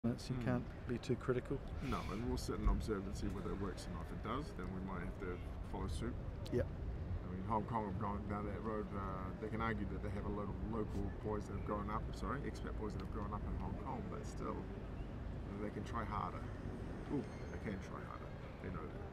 You can't be too critical. No, and we'll sit and observe and see whether it works or not. If it does, then we might have to follow suit. Yep. I mean, Hong Kong have gone down that road. They can argue that they have a lot of local boys that have grown up, expat boys that have grown up in Hong Kong, but still, they can try harder. Ooh, they can try harder. They know that.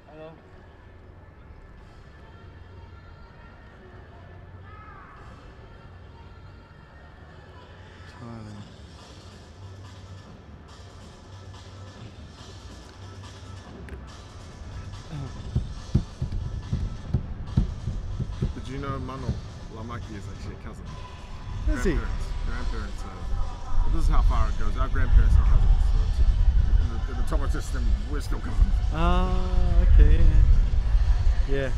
Hello. Thailand. Did you know Mano Lamaki is actually a cousin? Is he? Grandparents. Well, this is how far it goes. Our grandparents are cousins. So in the Tonga system, we're still cousins. Ah, okay. Yeah.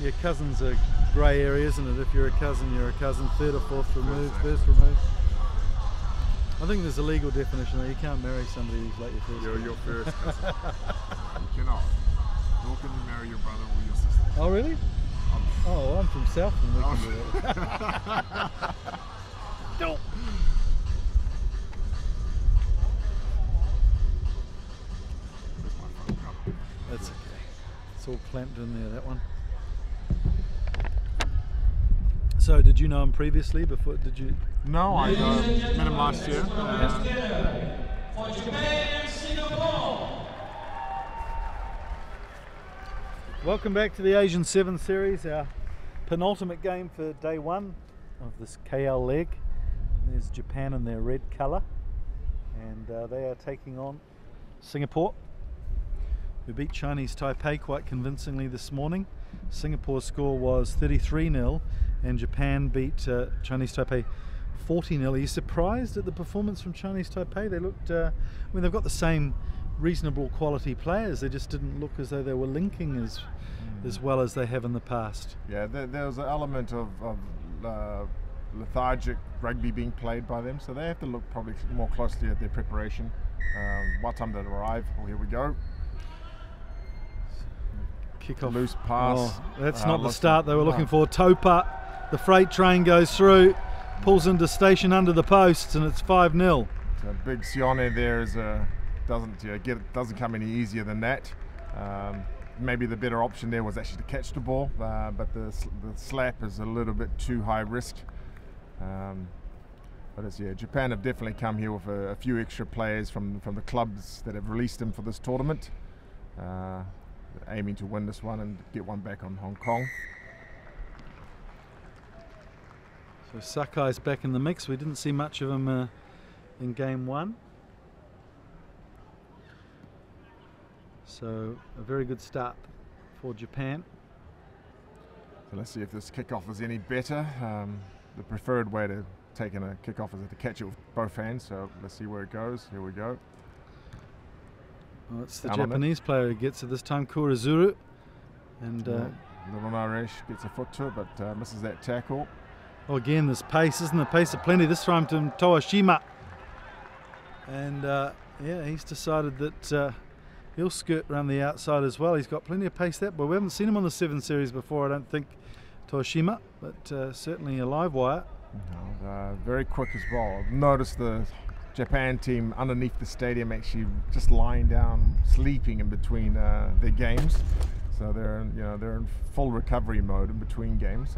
Yeah, cousins are grey area, isn't it? If you're a cousin, you're a cousin. Third or fourth removed, first removed. I think there's a legal definition though. You can't marry somebody who's like your first cousin. Your first cousin. You cannot. Nor can you marry your brother or your sister. Oh, really? Oh, I'm from Southland. We can do that. No. That's okay. It's all clamped in there, that one. So, did you know him previously? Before, did you? No, I met him last year. Welcome back to the Asian Sevens Series, our penultimate game for day one of this KL leg. There's Japan in their red colour, and they are taking on Singapore, who beat Chinese Taipei quite convincingly this morning. Singapore's score was 33-0 and Japan beat Chinese Taipei 40-0. Are you surprised at the performance from Chinese Taipei? They looked, I mean, they've got the same reasonable quality players, they just didn't look as though they were linking as well as they have in the past. Yeah, there was an element of lethargic rugby being played by them, so they have to look probably more closely at their preparation. What time did it arrive? Well, here we go. Kick-off. Loose pass. Oh, that's not the start they were looking for. Topa, the freight train goes through, pulls into station under the posts, and it's 5-0. So big Sione there doesn't come any easier than that. Maybe the better option there was actually to catch the ball, but the slap is a little bit too high risk. But it's, yeah, Japan have definitely come here with a few extra players from the clubs that have released them for this tournament. Aiming to win this one and get one back on Hong Kong. So Sakai's back in the mix. We didn't see much of him in game one. So a very good start for Japan. So let's see if this kickoff is any better. The preferred way to take in a kickoff is to catch it with both hands. So let's see where it goes. Here we go. Well, it's the Japanese player who gets it this time, Kurazuru. And Little Naresh gets a foot to it, but misses that tackle. Oh, again, there's pace, isn't there? Pace of plenty, this time to Toashima. And yeah, he's decided that he'll skirt around the outside as well. He's got plenty of pace, that boy. We haven't seen him on the Sevens Series before, I don't think, Toashima, but certainly a live wire. No, very quick as well. I've noticed the Japan team underneath the stadium actually just lying down, sleeping in between their games. So they're in full recovery mode in between games.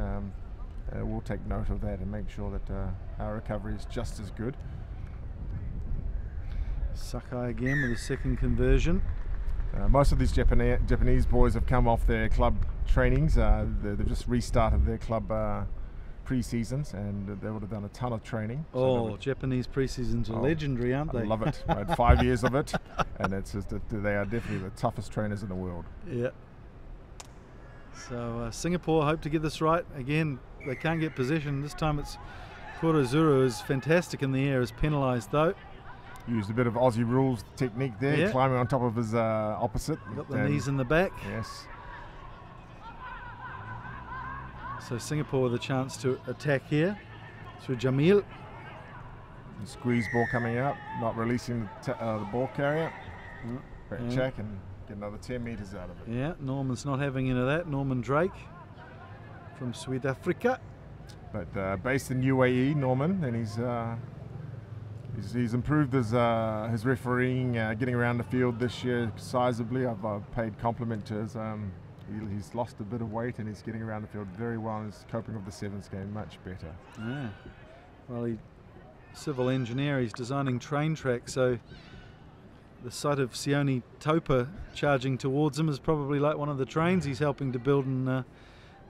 We'll take note of that and make sure that our recovery is just as good. Sakai again with a second conversion. Most of these Japanese boys have come off their club trainings. They've just restarted their club pre-seasons, and they would have done a ton of training. Oh, Japanese pre-seasons are legendary, aren't they? I love it. I had 5 years of it, and it's just that they are definitely the toughest trainers in the world. Yeah. So Singapore hope to get this right. Again, they can't get possession. This time it's Kurazuru, is fantastic in the air, is penalised though. Used a bit of Aussie rules technique there, climbing on top of his opposite. Got the knees in the back. Yes. So Singapore with a chance to attack here through Jamil. Squeeze ball coming out, not releasing the ball carrier. Back check and get another 10 meters out of it. Yeah, Norman's not having any of that. Norman Drake from South Africa. But based in UAE, Norman, and he's improved his refereeing, getting around the field this year sizably. I've paid compliment to his. He's lost a bit of weight and he's getting around the field very well and he's coping with the sevens game much better. Yeah. Well, he's civil engineer. He's designing train tracks, so the sight of Sione Topa charging towards him is probably like one of the trains he's helping to build in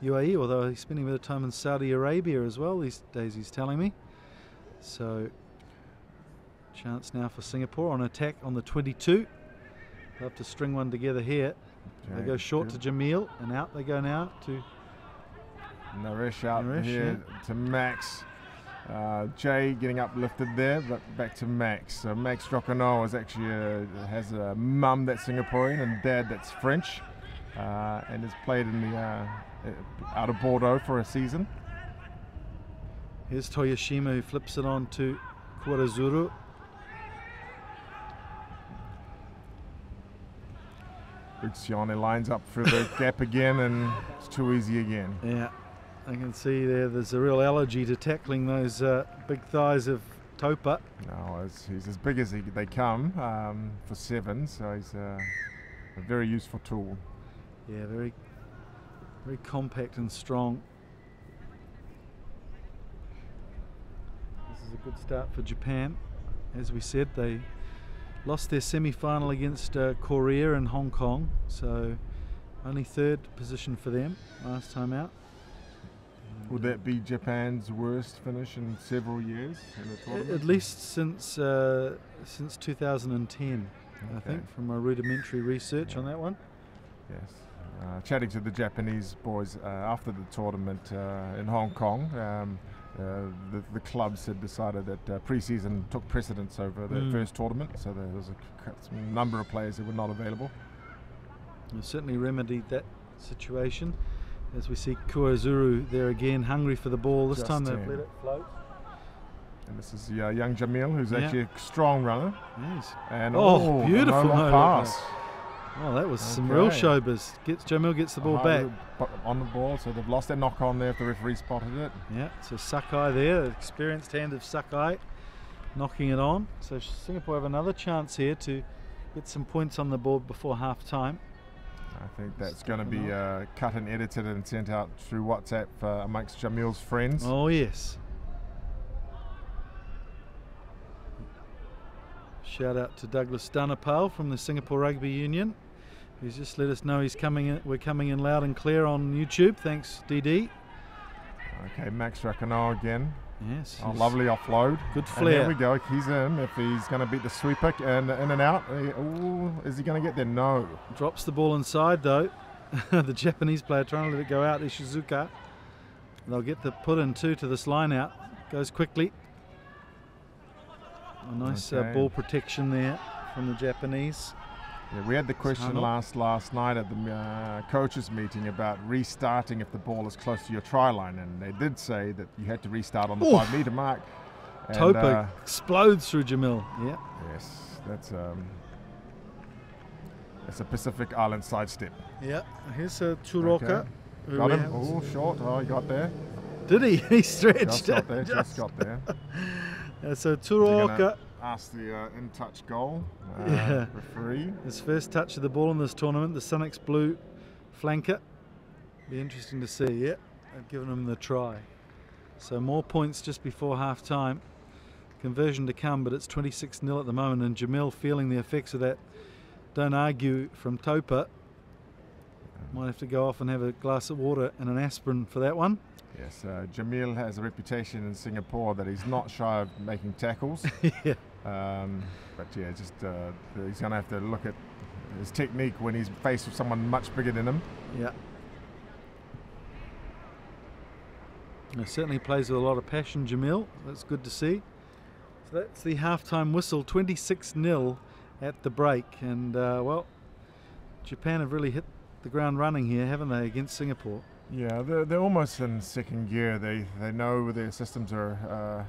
UAE, although he's spending a bit of time in Saudi Arabia as well these days, he's telling me. So, chance now for Singapore on attack on the 22. They'll have to string one together here. They go short to Jamil, and out they go now to Naresh out here to Max. Jay getting uplifted there, but back to Max. So Max Drocano is actually has a mum that's Singaporean and dad that's French, and has played in the out of Bordeaux for a season. Here's Toyoshima who flips it on to Kuarazuru. Big Sione lines up for the gap again, and it's too easy again. Yeah, I can see there's a real allergy to tackling those big thighs of Topa. No, he's as big as they come for sevens, so he's a very useful tool. Yeah, very, very compact and strong. This is a good start for Japan. As we said, they lost their semi-final against Korea and Hong Kong, so only third position for them last time out. Would that be Japan's worst finish in several years in the tournament? At least since 2010, okay. I think, from my rudimentary research on that one. Yes. Chatting to the Japanese boys after the tournament in Hong Kong, the clubs had decided that pre-season took precedence over the first tournament, so there was a number of players that were not available. They certainly remedied that situation, as we see Kuarazuru there again, hungry for the ball. This time they've let it float. And this is young Jamil, who's actually a strong runner. Yes. And beautiful no pass. Oh, that was some real showbiz. Jamil gets the ball back. On the ball, so they've lost their knock on there if the referee spotted it. Yeah, so Sakai there, the experienced hand of Sakai, knocking it on. So Singapore have another chance here to get some points on the board before half time. I think that's going to be cut and edited and sent out through WhatsApp amongst Jamil's friends. Oh, yes. Shout out to Douglas Dunapal from the Singapore Rugby Union, who's just let us know he's coming in. We're coming in loud and clear on YouTube. Thanks, DD. Okay, Max Rakano again. Yes. Oh, lovely offload. Good flair. And there we go. He's in. If he's going to beat the sweeper and in and out. Is he going to get there? No. Drops the ball inside though. The Japanese player trying to let it go out. Ishizuka. They'll get the put in too to this line out. Goes quickly. A nice ball protection there from the Japanese. Yeah, we had the question last night at the coaches meeting about restarting if the ball is close to your try line, and they did say that you had to restart on the 5 metre mark. And, Topa explodes through Jamil. Yeah. Yes, that's a Pacific Island sidestep. Yeah. Here's a Turoka. Okay. Got him. Oh, short. Oh, he got there. Did he? He stretched. Just got there. So Turoka. Ask the in-touch goal referee. His first touch of the ball in this tournament, the Sunix Blue flanker. Be interesting to see. Yeah, they've given him the try. So more points just before half time. Conversion to come, but it's 26-0 at the moment, and Jamil feeling the effects of that don't argue from Topa. Might have to go off and have a glass of water and an aspirin for that one. Yes, Jamil has a reputation in Singapore that he's not shy of making tackles. Yeah. But yeah, just he's going to have to look at his technique when he's faced with someone much bigger than him. Yeah. He certainly plays with a lot of passion, Jamil. That's good to see. So that's the halftime whistle, 26-0 at the break. And, well, Japan have really hit the ground running here, haven't they, against Singapore? Yeah, they're almost in second gear. They know their systems are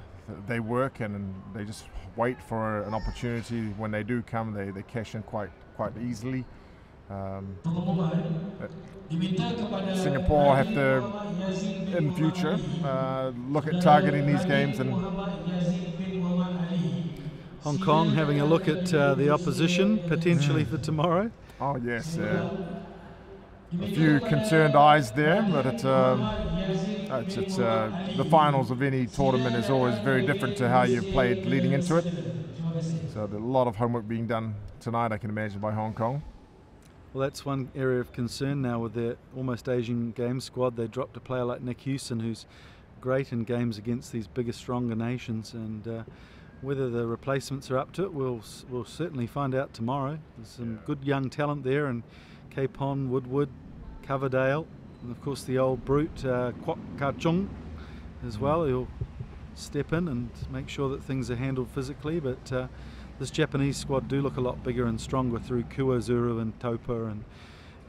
they work and they just wait for an opportunity. When they do come, they cash in quite easily. Singapore have to, in future, look at targeting these games. And Hong Kong having a look at the opposition potentially for tomorrow. Oh yes, a few concerned eyes there, but it's the finals of any tournament is always very different to how you've played leading into it. So there's a lot of homework being done tonight, I can imagine, by Hong Kong. Well, that's one area of concern now with their almost Asian Games squad. They dropped a player like Nick Hewson, who's great in games against these bigger, stronger nations, and whether the replacements are up to it, we'll certainly find out tomorrow. There's some good young talent there, and Capon, Woodward, Coverdale, and of course the old brute Kwok Ka-chung as well. He'll step in and make sure that things are handled physically, but this Japanese squad do look a lot bigger and stronger through Kuozuru and Topa, and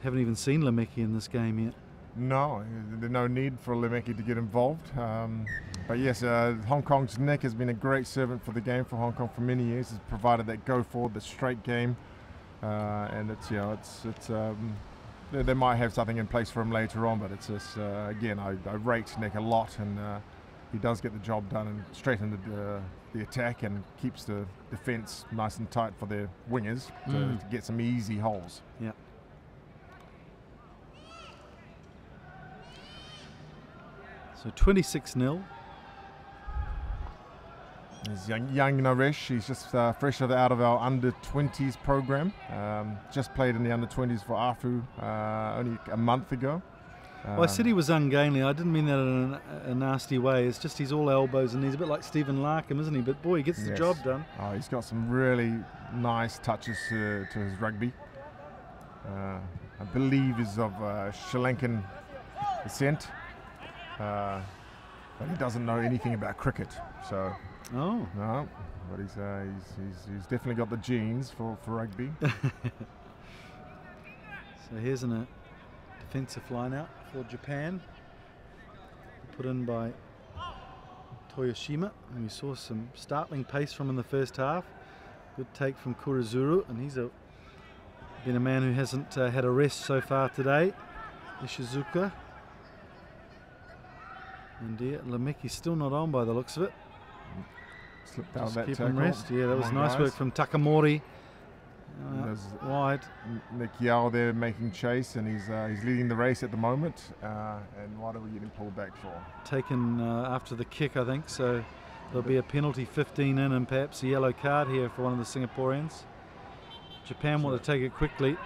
haven't even seen Lemeki in this game yet. No, there's no need for Lemeki to get involved. But yes, Hong Kong's Nick has been a great servant for the game for Hong Kong for many years. Has provided that go forward, the straight game, and it's they might have something in place for him later on. But it's just again, I rate Nick a lot, and he does get the job done and straight into the attack and keeps the defence nice and tight for their wingers to get some easy holes. Yeah. So 26-0. There's young Naresh. He's just fresh out of our under-20s program. Just played in the under-20s for ARFU only a month ago. Well, I said he was ungainly. I didn't mean that in a nasty way. It's just he's all elbows and he's a bit like Stephen Larkham, isn't he? But boy, he gets the job done. Oh, he's got some really nice touches to his rugby. I believe he's of Sri Lankan descent, but he doesn't know anything about cricket. So no, but he's definitely got the genes for rugby. So here's a defensive line out for Japan, put in by Toyoshima, and we saw some startling pace from in the first half. Good take from Kurizuru, and he's been a man who hasn't had a rest so far today. Ishizuka, and Lemeki's still not on by the looks of it. Slipped out Just that keep tackle. him rest. Yeah, that was nice work from Takamori. Wide. Nick Yao there making chase, and he's leading the race at the moment. And what are we getting pulled back for? Taken after the kick, I think. So there'll be a penalty, 15 in, and perhaps a yellow card here for one of the Singaporeans. Japan want to take it quickly.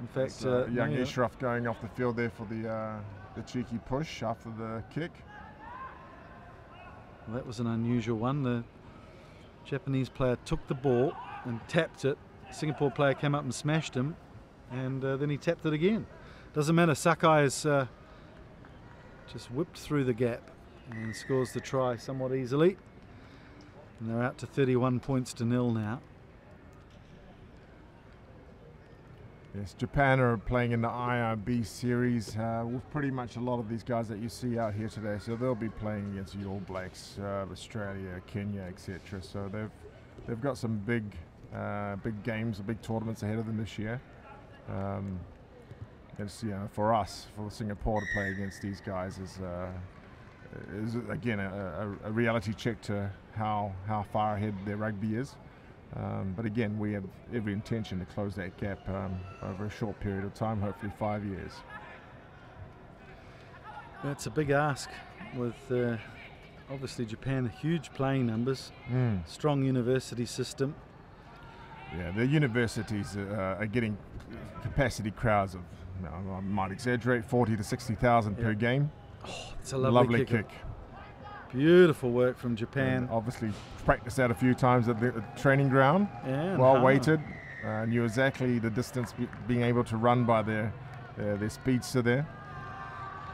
In fact, young Ishraf going off the field there for the cheeky push after the kick. Well, that was an unusual one. The Japanese player took the ball and tapped it. Singapore player came up and smashed him, and then he tapped it again. Doesn't matter. Sakai has just whipped through the gap and scores the try somewhat easily. And they're out to 31 points to 0 now. Yes, Japan are playing in the IRB series with pretty much a lot of these guys that you see out here today. So they'll be playing against the All Blacks, Australia, Kenya, etc. So they've got some big games, big tournaments ahead of them this year. It's, for us, for Singapore to play against these guys is again a reality check to how far ahead their rugby is. But again, we have every intention to close that gap over a short period of time, hopefully 5 years. That's a big ask with obviously Japan, huge playing numbers, strong university system. Yeah, the universities are getting capacity crowds of, I might exaggerate, 40 to 60,000 per game. Oh, it's a lovely kick. Beautiful work from Japan. And obviously practiced that a few times at the training ground. Yeah, well weighted. Knew exactly the distance being able to run by their speedster there.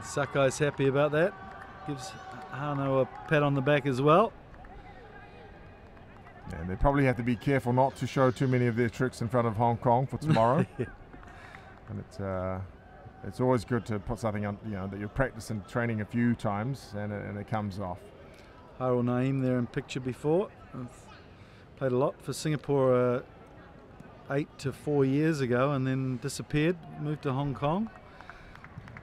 Sakai's happy about that. Gives Hano a pat on the back as well. And they probably have to be careful not to show too many of their tricks in front of Hong Kong for tomorrow. And it's always good to put something on, that you practice and training a few times and it comes off. Harul Naeem there in picture before. I've played a lot for Singapore 8 to 4 years ago and then disappeared, moved to Hong Kong.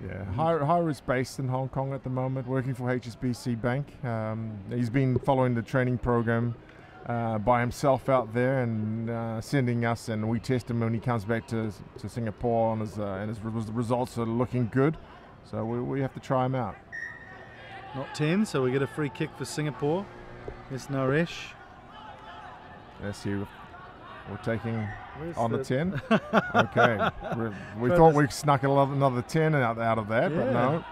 Yeah, Haru's based in Hong Kong at the moment, working for HSBC Bank. He's been following the training program by himself out there and sending us, and we test him when he comes back to Singapore, and his results are looking good. So we have to try him out. Not 10, so we get a free kick for Singapore. It's Naresh. Let's see. We're taking on the 10. Okay. Okay. We thought we snuck another 10 out of that, yeah. But no.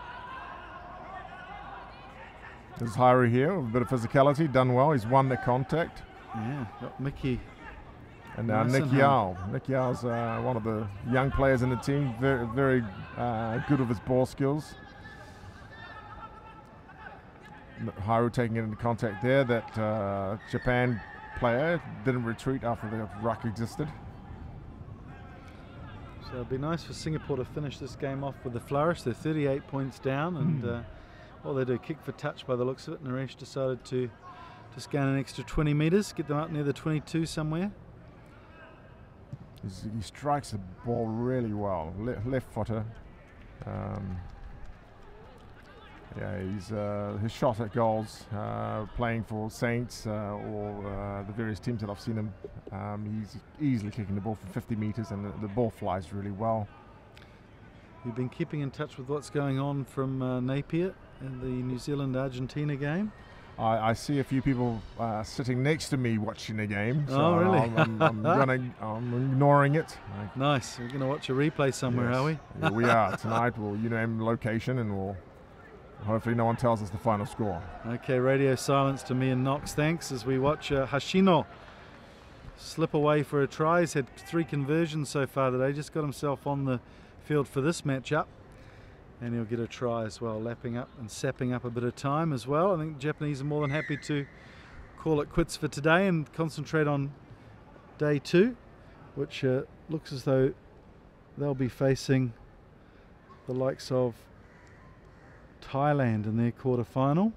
There's Haru here with a bit of physicality, done well. He's won the contact. Yeah, got Mickey. And now Nick Yao. Nick Yao's one of the young players in the team, very, very good with his ball skills. Haru taking it into contact there. That Japan player didn't retreat after the ruck existed. So it'd be nice for Singapore to finish this game off with a flourish. They're 38 points down, and well, they do kick for touch by the looks of it. Naresh decided to just gain an extra 20 metres, get them up near the 22 somewhere. He strikes the ball really well, left footer. Yeah, his shot at goals, playing for Saints or the various teams that I've seen him, he's easily kicking the ball from 50 metres, and the ball flies really well. You've been keeping in touch with what's going on from Napier in the New Zealand-Argentina game? I see a few people sitting next to me watching the game. So oh, really? I'm ignoring it. Nice. We're going to watch a replay somewhere, yes. Are we? Yeah, we are. Tonight we'll name location, and we'll hopefully no one tells us the final score. Okay, radio silence to me and Knox, thanks, as we watch Hashino slip away for a try. He's had 3 conversions so far today, just got himself on the field for this matchup, and he'll get a try as well, lapping up and sapping up a bit of time as well. I think the Japanese are more than happy to call it quits for today and concentrate on day 2, which looks as though they'll be facing the likes of Thailand in their quarter-final,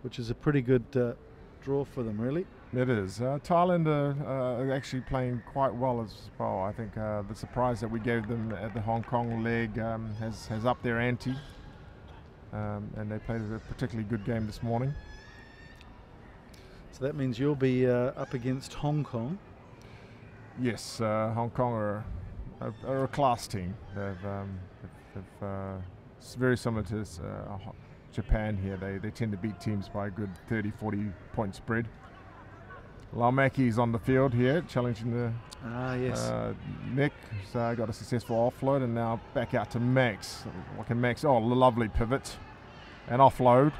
which is a pretty good draw for them, really. It is. Thailand are actually playing quite well as well. I think the surprise that we gave them at the Hong Kong leg has upped their ante, and they played a particularly good game this morning. So that means you'll be up against Hong Kong. Yes, Hong Kong are a class team. It's very similar to Japan here. They tend to beat teams by a good 30-40 point spread. Laumaki's on the field here, challenging the Nick. So got a successful offload, and now back out to Max. What can Max? Oh, lovely pivot and offload.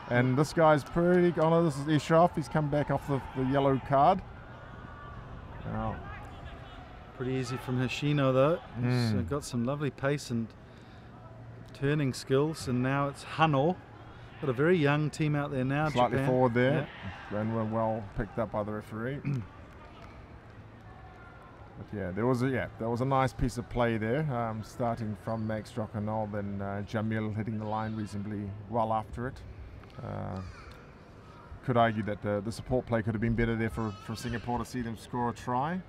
And this guy's pretty. Oh no, this is Ishraf. He's come back off the yellow card. Now, pretty easy from Hashino though. He's got some lovely pace and turning skills, and now it's Hano. Got a very young team out there now. Slightly Japan. Forward there, and well picked up by the referee. But yeah, there was a nice piece of play there, starting from Max Drokanol, then Jamil hitting the line reasonably well after it. Could argue that the support play could have been better there for Singapore to see them score a try.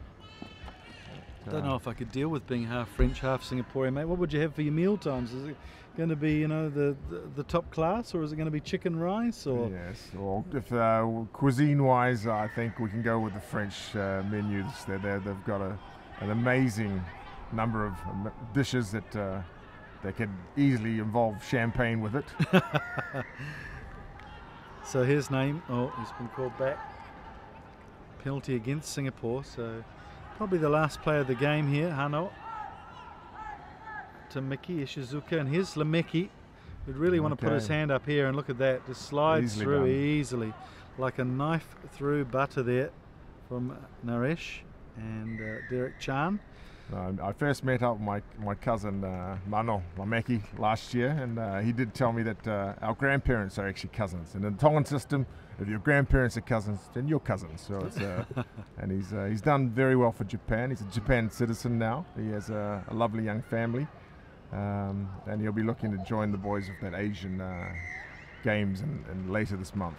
I don't know if I could deal with being half French, half Singaporean, mate. What would you have for your meal times? Is it going to be, the top class, or is it going to be chicken rice? Or yes, or if cuisine-wise, I think we can go with the French menus. They've got an amazing number of dishes that they could easily involve champagne with it. So here's Naeem. Oh, he's been called back. Penalty against Singapore, so probably the last player of the game here, Hano. To Miki Ishizuka, and here's Lameki, who'd really want to put his hand up here, and look at that, just slides through easily, like a knife through butter there from Naresh and Derek Chan. I first met up with my cousin Mano Lameki last year, and he did tell me that our grandparents are actually cousins. And in the Tongan system, if your grandparents are cousins, then you're cousins. So it's and he's done very well for Japan. He's a Japan citizen now. He has a lovely young family, and he'll be looking to join the boys of that Asian Games and later this month.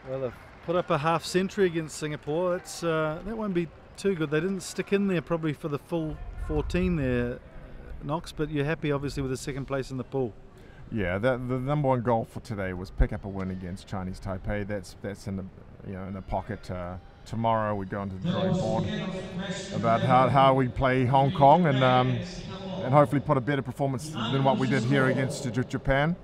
Well, they've put up a half century against Singapore. It's that won't be too good. They didn't stick in there probably for the full 14 there, Knox, but you're happy obviously with the second place in the pool. Yeah, the number one goal for today was pick up a win against Chinese Taipei. That's in the in the pocket. Tomorrow we go into the drawing board about how we play Hong Kong and hopefully put a better performance than what we did here against Japan.